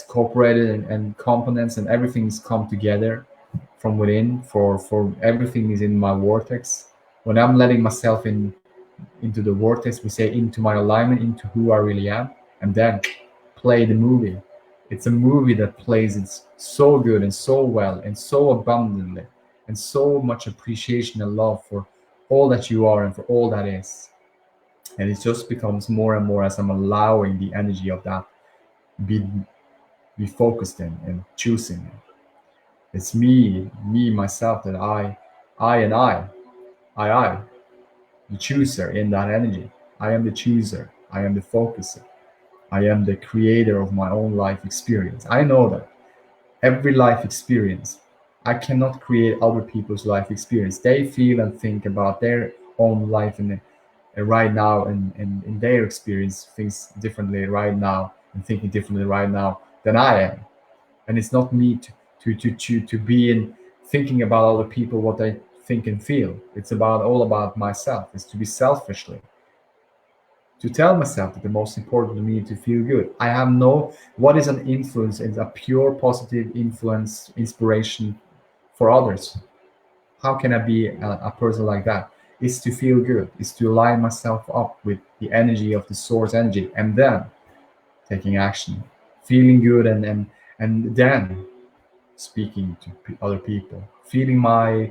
cooperated, and components and everything's come together from within. For everything is in my vortex. When I'm letting myself into the vortex, we say into my alignment, into who I really am, and then play the movie. It's a movie that plays it so good and so well and so abundantly, and so much appreciation and love for all that you are and for all that is. And it just becomes more and more as I'm allowing the energy of that be be focused in and choosing it. It's me, myself, that I and I, the chooser in that energy. I am the chooser. I am the focuser. I am the creator of my own life experience. I know that every life experience, I cannot create other people's life experience. They feel and think about their own life right now, and in their experience things differently right now and thinking differently right now than I am. And it's not me to be in thinking about other people what they think and feel. It's about all about myself. It's to be selfishly, to tell myself that the most important to me to feel good. I have no, what is an influence? It's a pure positive influence, inspiration for others. How can I be a person like that? It's to feel good. It's to align myself up with the energy of the source energy, and then taking action, feeling good, and then speaking to other people, feeling my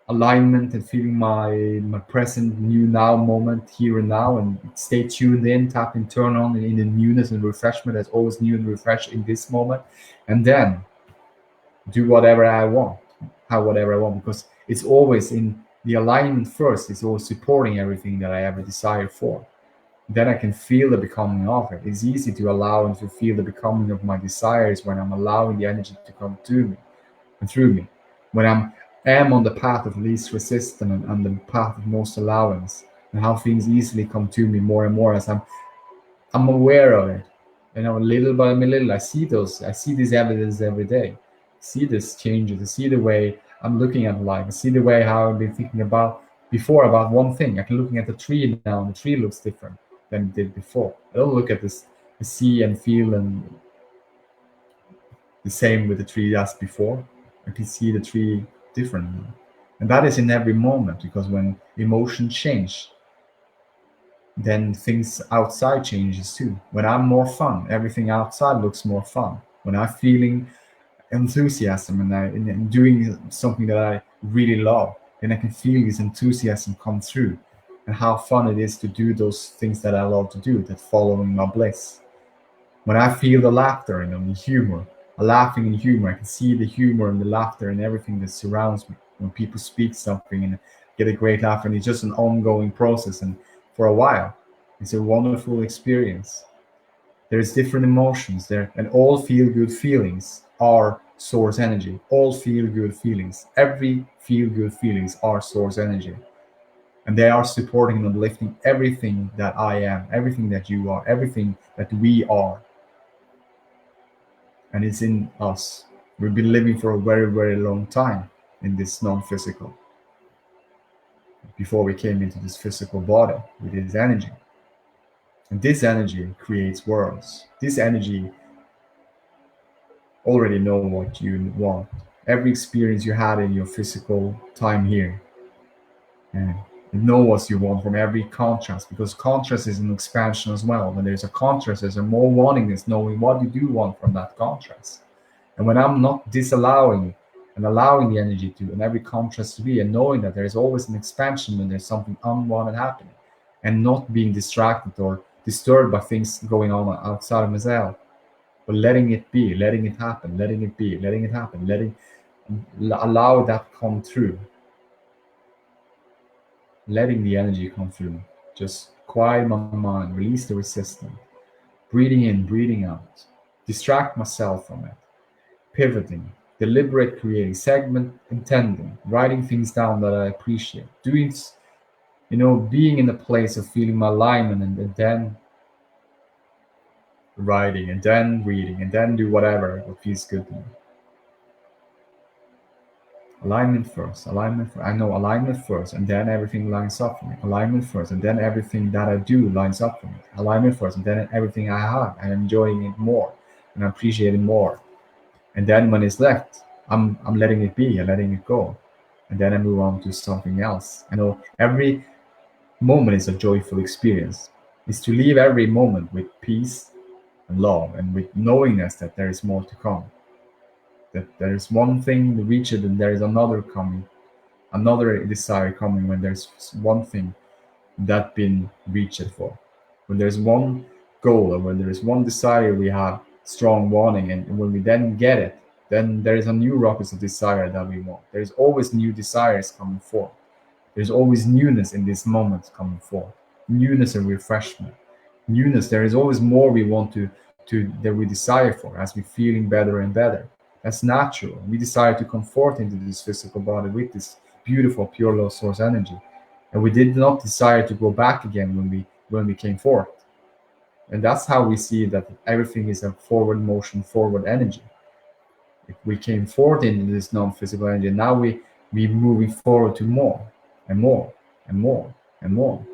alignment and feeling my present new now moment here and now, and stay tuned in, tap and turn on in the newness and refreshment that's always new and refreshed in this moment, and then do whatever I want, how whatever I want, because it's always in the alignment first. It's always supporting everything that I ever desire for. Then I can feel the becoming of it. It's easy to allow and to feel the becoming of my desires when I'm allowing the energy to come to me and through me. When am on the path of least resistance and the path of most allowance, and how things easily come to me more and more as I'm aware of it. You know, little by little, I see this evidence every day. I see this changes. I see the way I'm looking at life. I see the way how I've been thinking about before about one thing. I can looking at the tree now, and the tree looks different than it did before. I don't look at this, I see and feel and the same with the tree as before. I can see the tree differently. And that is in every moment, because when emotions change, then things outside changes too. When I'm more fun, everything outside looks more fun. When I'm feeling enthusiasm and doing something that I really love, then I can feel this enthusiasm come through, and how fun it is to do those things that I love to do, that following my bliss. When I feel the laughter and the humor, laughing and humor, I can see the humor and the laughter and everything that surrounds me. When people speak something and get a great laugh, and it's just an ongoing process, and for a while, it's a wonderful experience. There's different emotions there, and all feel good feelings are source energy. All feel good feelings, every feel good feelings are source energy, and they are supporting and uplifting everything that I am, everything that you are, everything that we are, and it's in us. We've been living for a very, very long time in this non-physical before we came into this physical body with this energy. And this energy creates worlds. This energy already know what you want. Every experience you had in your physical time here, and you know what you want from every contrast, because contrast is an expansion as well. When there's a contrast, there's a more wantingness, knowing what you do want from that contrast. And when I'm not disallowing and allowing the energy to and every contrast to be, and knowing that there is always an expansion when there's something unwanted happening, and not being distracted or disturbed by things going on outside of myself, but letting it be, letting it happen, letting it be, letting it happen, allow that come through, letting the energy come through. Just quiet my mind, release the resistance, breathing in, breathing out, distract myself from it, pivoting, deliberate creating, segment intending, writing things down that I appreciate, doing, being in a place of feeling my alignment, and then writing, and then reading, and then do whatever what feels good to me. Alignment first, alignment first. I know alignment first, and then everything lines up for me. Alignment first, and then everything that I do lines up for me. Alignment first, and then everything I have, I'm enjoying it more and I'm appreciating more. And then when it's left, I'm letting it be, I'm letting it go. And then I move on to something else. I know every moment is a joyful experience. It's to leave every moment with peace and love, and with knowingness that there is more to come. That there is one thing to reach it, and there is another coming, another desire coming, when there's one thing that been reached for. When there's one goal, or when there is one desire we have strong wanting, and when we then get it, then there is a new rockets of desire that we want. There's always new desires coming forth. There's always newness in these moments coming forth. Newness and refreshment. Newness. There is always more we want to that we desire for as we're feeling better and better. That's natural. We desire to come forth into this physical body with this beautiful pure love source energy. And we did not desire to go back again when we came forth. And that's how we see that everything is a forward motion, forward energy. If we came forward into this non-physical energy, now we moving forward to more and more and more and more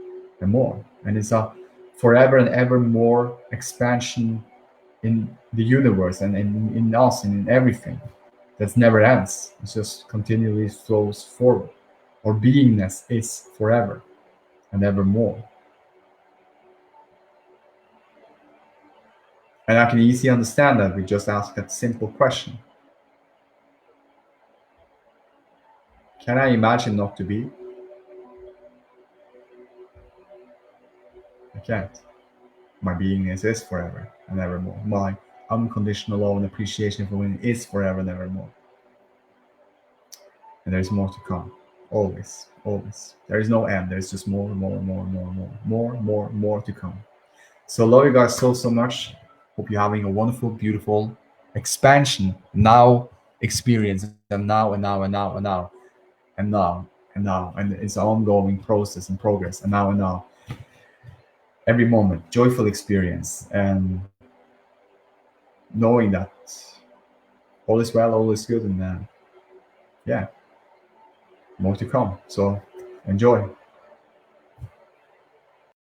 and more. And it's a forever and ever more expansion in the universe and in us and in everything that never ends. It just continually flows forward. Our beingness is forever and evermore. And I can easily understand that we just ask that simple question. Can I imagine not to be? I can't. My beingness is forever and evermore. My unconditional love and appreciation for women is forever and evermore. And there's more to come. Always, always. There is no end. There's just more, more, more, more, more, more, more, more to come. So love you guys so much. Hope you're having a wonderful, beautiful expansion now experience, and now and now and now and now and now and now, and it's an ongoing process and progress, and now every moment joyful experience, and knowing that all is well, all is good, and yeah, more to come. So enjoy.